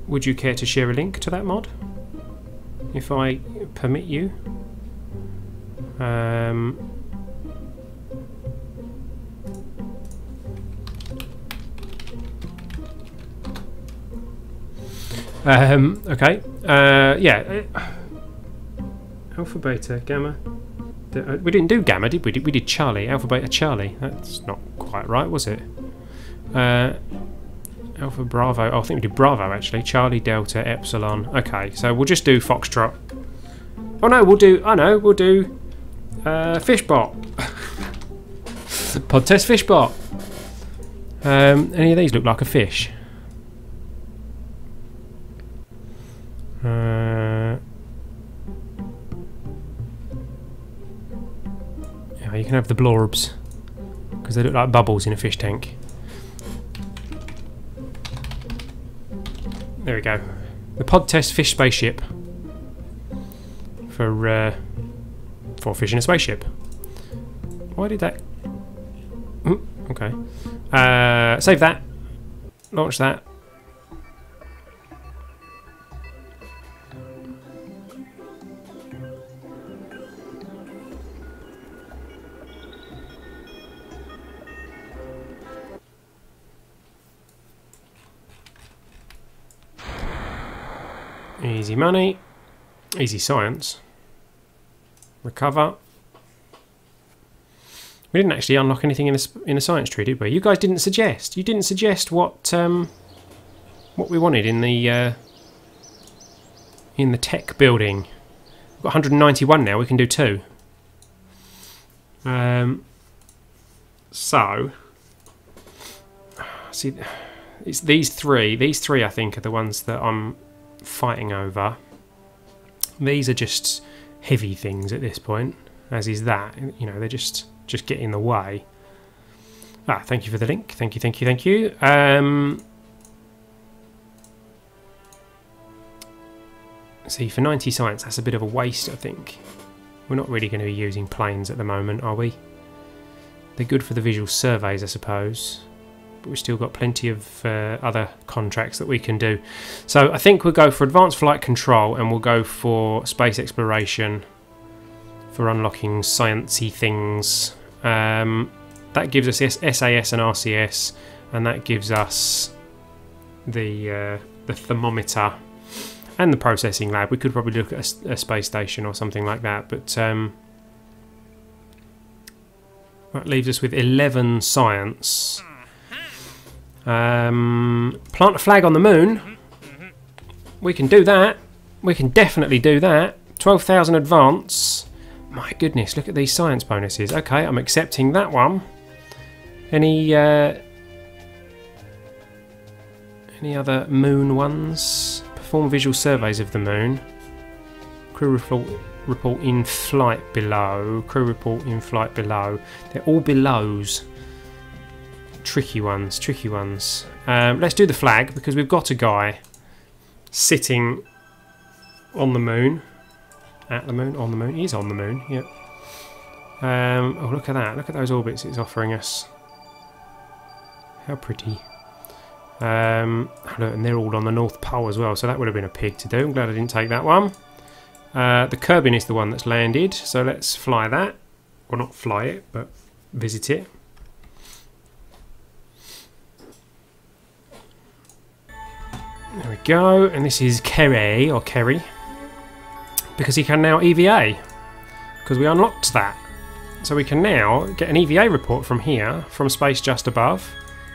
would you care to share a link to that mod? If I permit you. Okay. Yeah. Alpha, beta, gamma. We didn't do gamma, did we? We did Charlie. Alpha, beta, Charlie. That's not quite right, was it? Alpha, Bravo. Oh, I think we did Bravo actually. Charlie, Delta, Epsilon. Okay, so we'll just do Foxtrot. Oh no, we'll do. I know, we'll do Fishbot. Pod test Fishbot. Any of these look like a fish? Yeah, you can have the blorbs because they look like bubbles in a fish tank. There we go. The pod test fish spaceship for fish in a spaceship. Why did that? Ooh, okay. Save that. Launch that. Easy money, easy science. Recover. We didn't actually unlock anything in the science tree, did we? You guys didn't suggest. You didn't suggest what we wanted in the tech building. We've got 191 now. We can do 2. So, see, it's these three. These 3, I think, are the ones that I'm fighting over. These are just heavy things at this point, as is that. You know, they're just get in the way. Ah, thank you for the link. Thank you, thank you, thank you. See, for 90 science, that's a bit of a waste, I think. We're not really going to be using planes at the moment, are we? They're good for the visual surveys, I suppose. But we've still got plenty of other contracts that we can do. So I think we'll go for advanced flight control, and we'll go for space exploration for unlocking sciencey things. That gives us SAS and RCS, and that gives us the thermometer and the processing lab. We could probably look at a space station or something like that, but that leaves us with 11 science. Plant a flag on the moon. We can do that. We can definitely do that. 12,000 advance. My goodness, look at these science bonuses. Okay, I'm accepting that one. Any other moon ones? Perform visual surveys of the moon. Crew report in flight below. Crew report in flight below. They're all belows. Tricky ones, tricky ones. Let's do the flag because we've got a guy sitting on the moon. At the moon, on the moon. He's on the moon, yep. Oh, look at that. Look at those orbits it's offering us. How pretty. Look, and they're all on the North Pole as well, so that would have been a pig to do. I'm glad I didn't take that one. The Kerbin is the one that's landed, so let's fly that. Well, not fly it, but visit it. There we go, and this is Kerry, or Kerry, because he can now EVA, because we unlocked that. So we can now get an EVA report from here, from space just above.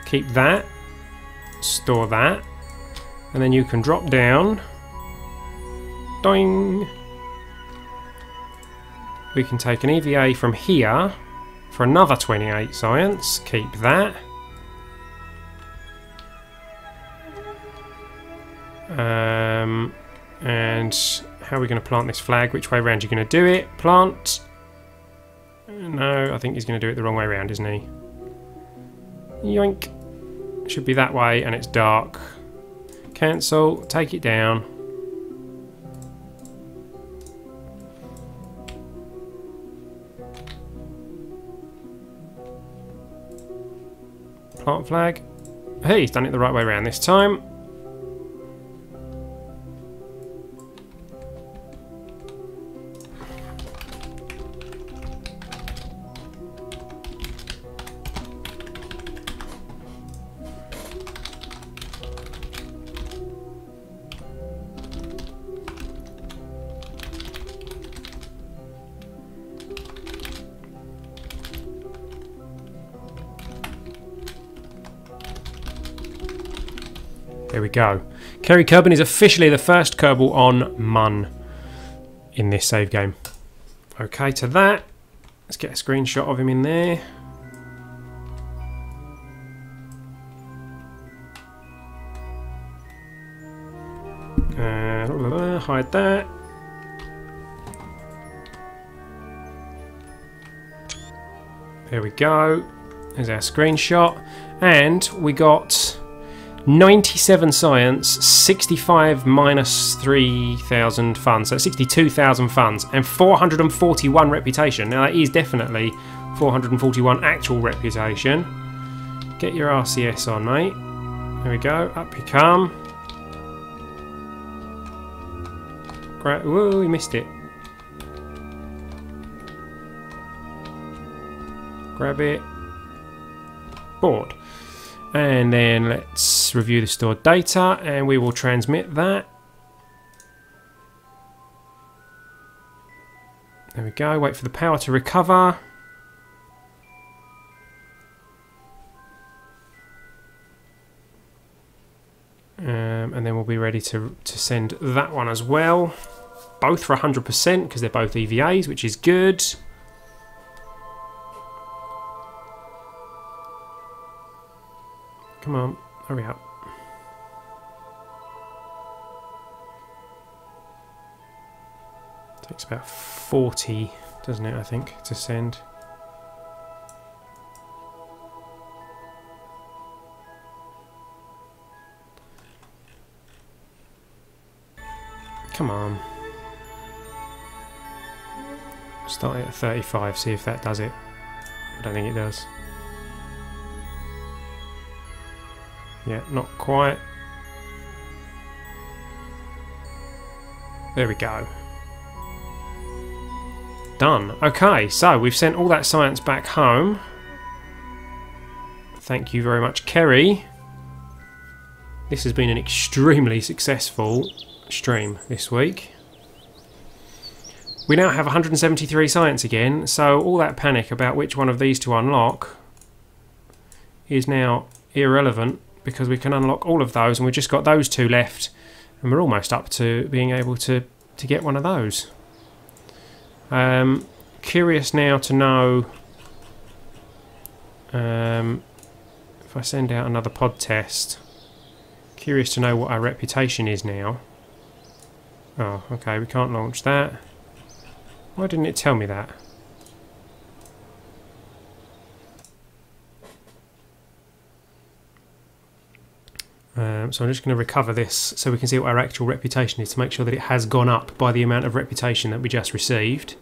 Keep that, store that, and then you can drop down. Doing. We can take an EVA from here for another 28 science. Keep that. And how are we going to plant this flag? Which way around are you going to do it? Plant. No, I think he's going to do it the wrong way around, isn't he? Yoink. Should be that way, and it's dark. Cancel. Take it down. Plant flag. Hey, he's done it the right way around this time. There we go. Kerry Kerbin is officially the first Kerbal on Mun in this save game. Okay, to that, let's get a screenshot of him in there. Hide that. There we go. There's our screenshot. And we got 97 science, 65 minus 3,000 funds, so 62,000 funds, and 441 reputation. Now that is definitely 441 actual reputation. Get your RCS on, mate. There we go. Up you come. Whoa, we missed it. Grab it. Board. And then let's review the stored data, and we will transmit that. There we go. Wait for the power to recover. And then we'll be ready to send that one as well. Both for 100% because they're both EVAs, which is good. Come on, hurry up. Takes about 40, doesn't it, I think, to send. Come on. Start it at 35, see if that does it. I don't think it does. Yeah, not quite. There we go. Done. Okay, so we've sent all that science back home. Thank you very much, Kerry. This has been an extremely successful stream this week. We now have 173 science again, so all that panic about which one of these to unlock is now irrelevant, because we can unlock all of those, and we've just got those two left, and we're almost up to being able to get one of those. Curious now to know if I send out another pod test. Curious to know what our reputation is now. Oh, okay, we can't launch that. Why didn't it tell me that? So I'm just going to recover this so we can see what our actual reputation is, to make sure that it has gone up by the amount of reputation that we just received.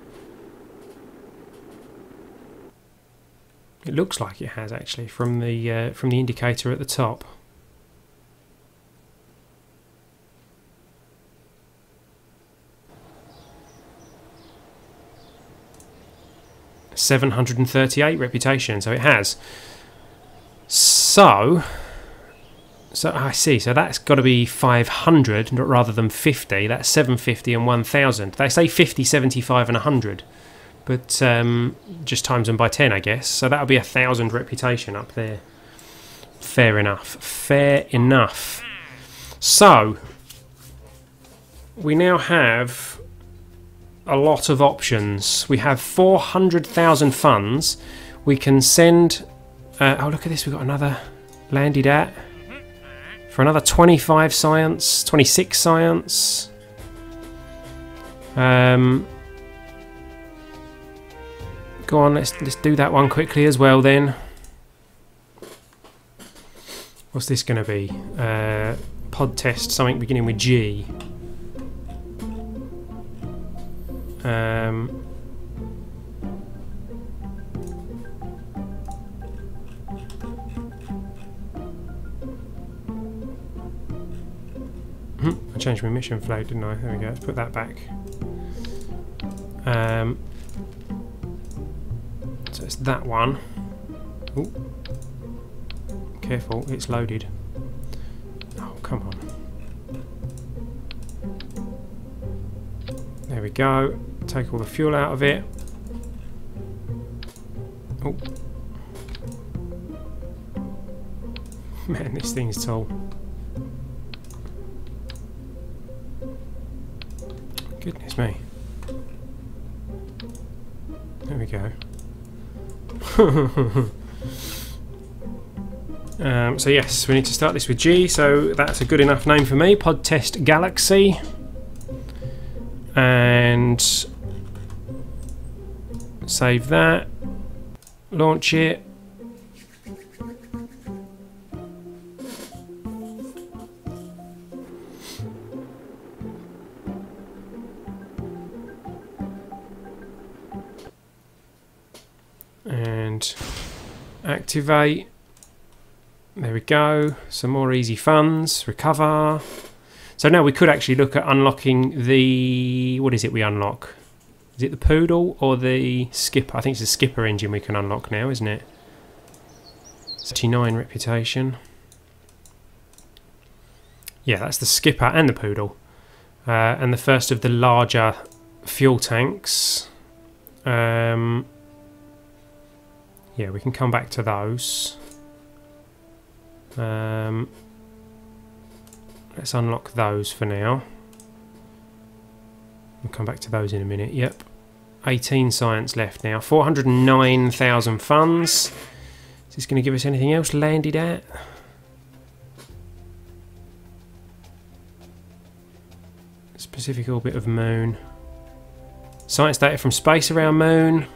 It looks like it has, actually, from the indicator at the top. $738 reputation, so it has. So I see, so that's got to be 500 rather than 50. That's 750 and 1000. They say 50, 75 and 100, but just times them by 10, I guess. So that'll be 1,000 reputation up there. Fair enough. Fair enough. So we now have a lot of options. We have 400,000 funds. We can send... oh, look at this. We've got another landed at... for another 25 science, 26 science. Go on, let's do that one quickly as well then. What's this going to be? Pod test, something beginning with G. I changed my mission flag, didn't I? There we go, let's put that back. So it's that one. Ooh. Careful, it's loaded. Oh, come on. There we go. Take all the fuel out of it. Oh. Man, this thing's tall. Goodness me. There we go. So yes, we need to start this with G, so that's a good enough name for me, Pod Test Galaxy. And save that, launch it. And activate. There we go. Some more easy funds. Recover. So now we could actually look at unlocking the... What is it we unlock? Is it the Poodle or the Skipper? I think it's the Skipper engine we can unlock now, isn't it? 39 reputation. Yeah, that's the Skipper and the Poodle. And the first of the larger fuel tanks. Yeah, we can come back to those. Let's unlock those for now. We'll come back to those in a minute. Yep. 18 science left now. 409,000 funds. Is this going to give us anything else landed at? Specific orbit of Moon. Science data from space around Moon.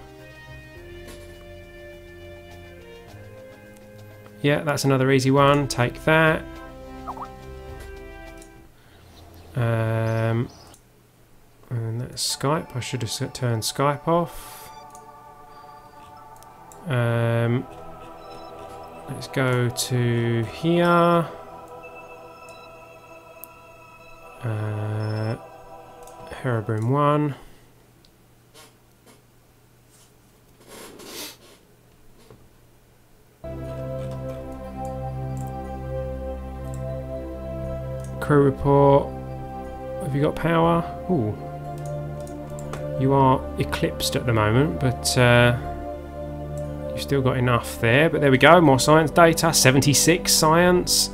Yeah, that's another easy one. Take that. And that's Skype. I should have turned Skype off. Let's go to here. Herobrine 1. Crew report. Have you got power? Ooh. You are eclipsed at the moment, but you've still got enough there. But there we go, more science data. 76 science.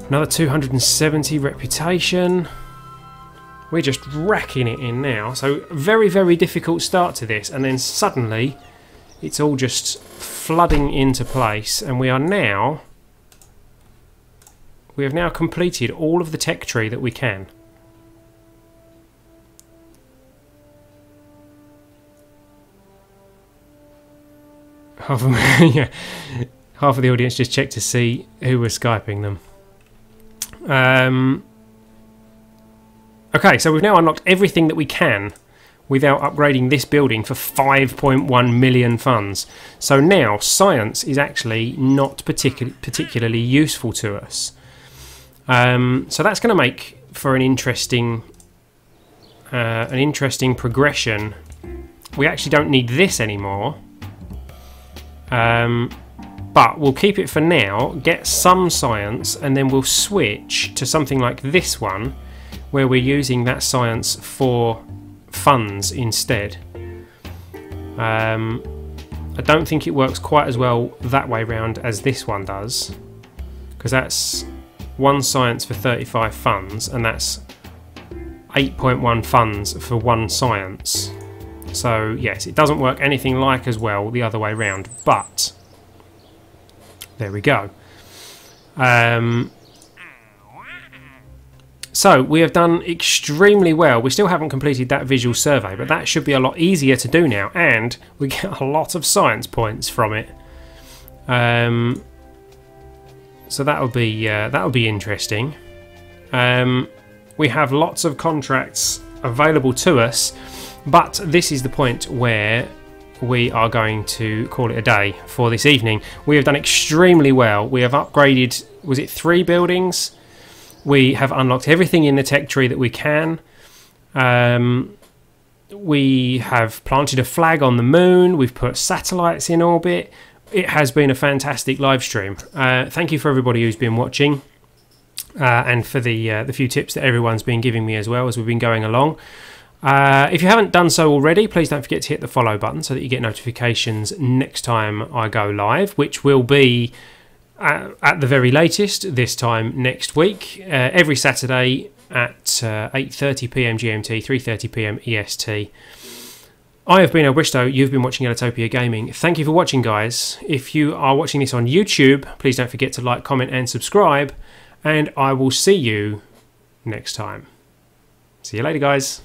Another 270 reputation. We're just racking it in now. So very, very difficult start to this. And then suddenly it's all just flooding into place. And we have now completed all of the tech tree that we can. Half of the audience just checked to see who was Skyping them. Okay, so we've now unlocked everything that we can without upgrading this building for 5.1 million funds. So now science is actually not particularly useful to us. So that's going to make for an interesting progression. We actually don't need this anymore. But we'll keep it for now, get some science, and then we'll switch to something like this one, where we're using that science for funds instead. I don't think it works quite as well that way round as this one does, because that's 1 science for 35 funds, and that's 8.1 funds for 1 science. So yes, it doesn't work anything like as well the other way round, but there we go. So we have done extremely well. We still haven't completed that visual survey, but that should be a lot easier to do now, and we get a lot of science points from it. So that'll be interesting. We have lots of contracts available to us, but this is the point where we are going to call it a day for this evening. We have done extremely well. We have upgraded, was it 3 buildings? We have unlocked everything in the tech tree that we can. We have planted a flag on the moon. We've put satellites in orbit. It has been a fantastic live stream. Thank you for everybody who's been watching, and for the few tips that everyone's been giving me as well as we've been going along. If you haven't done so already, please don't forget to hit the follow button so that you get notifications next time I go live, which will be at the very latest this time next week. Every Saturday at 8:30 PM GMT, 3:30 PM EST. I have been Elbristo, you've been watching Elitopia Gaming. Thank you for watching, guys. If you are watching this on YouTube, please don't forget to like, comment and subscribe, and I will see you next time. See you later, guys.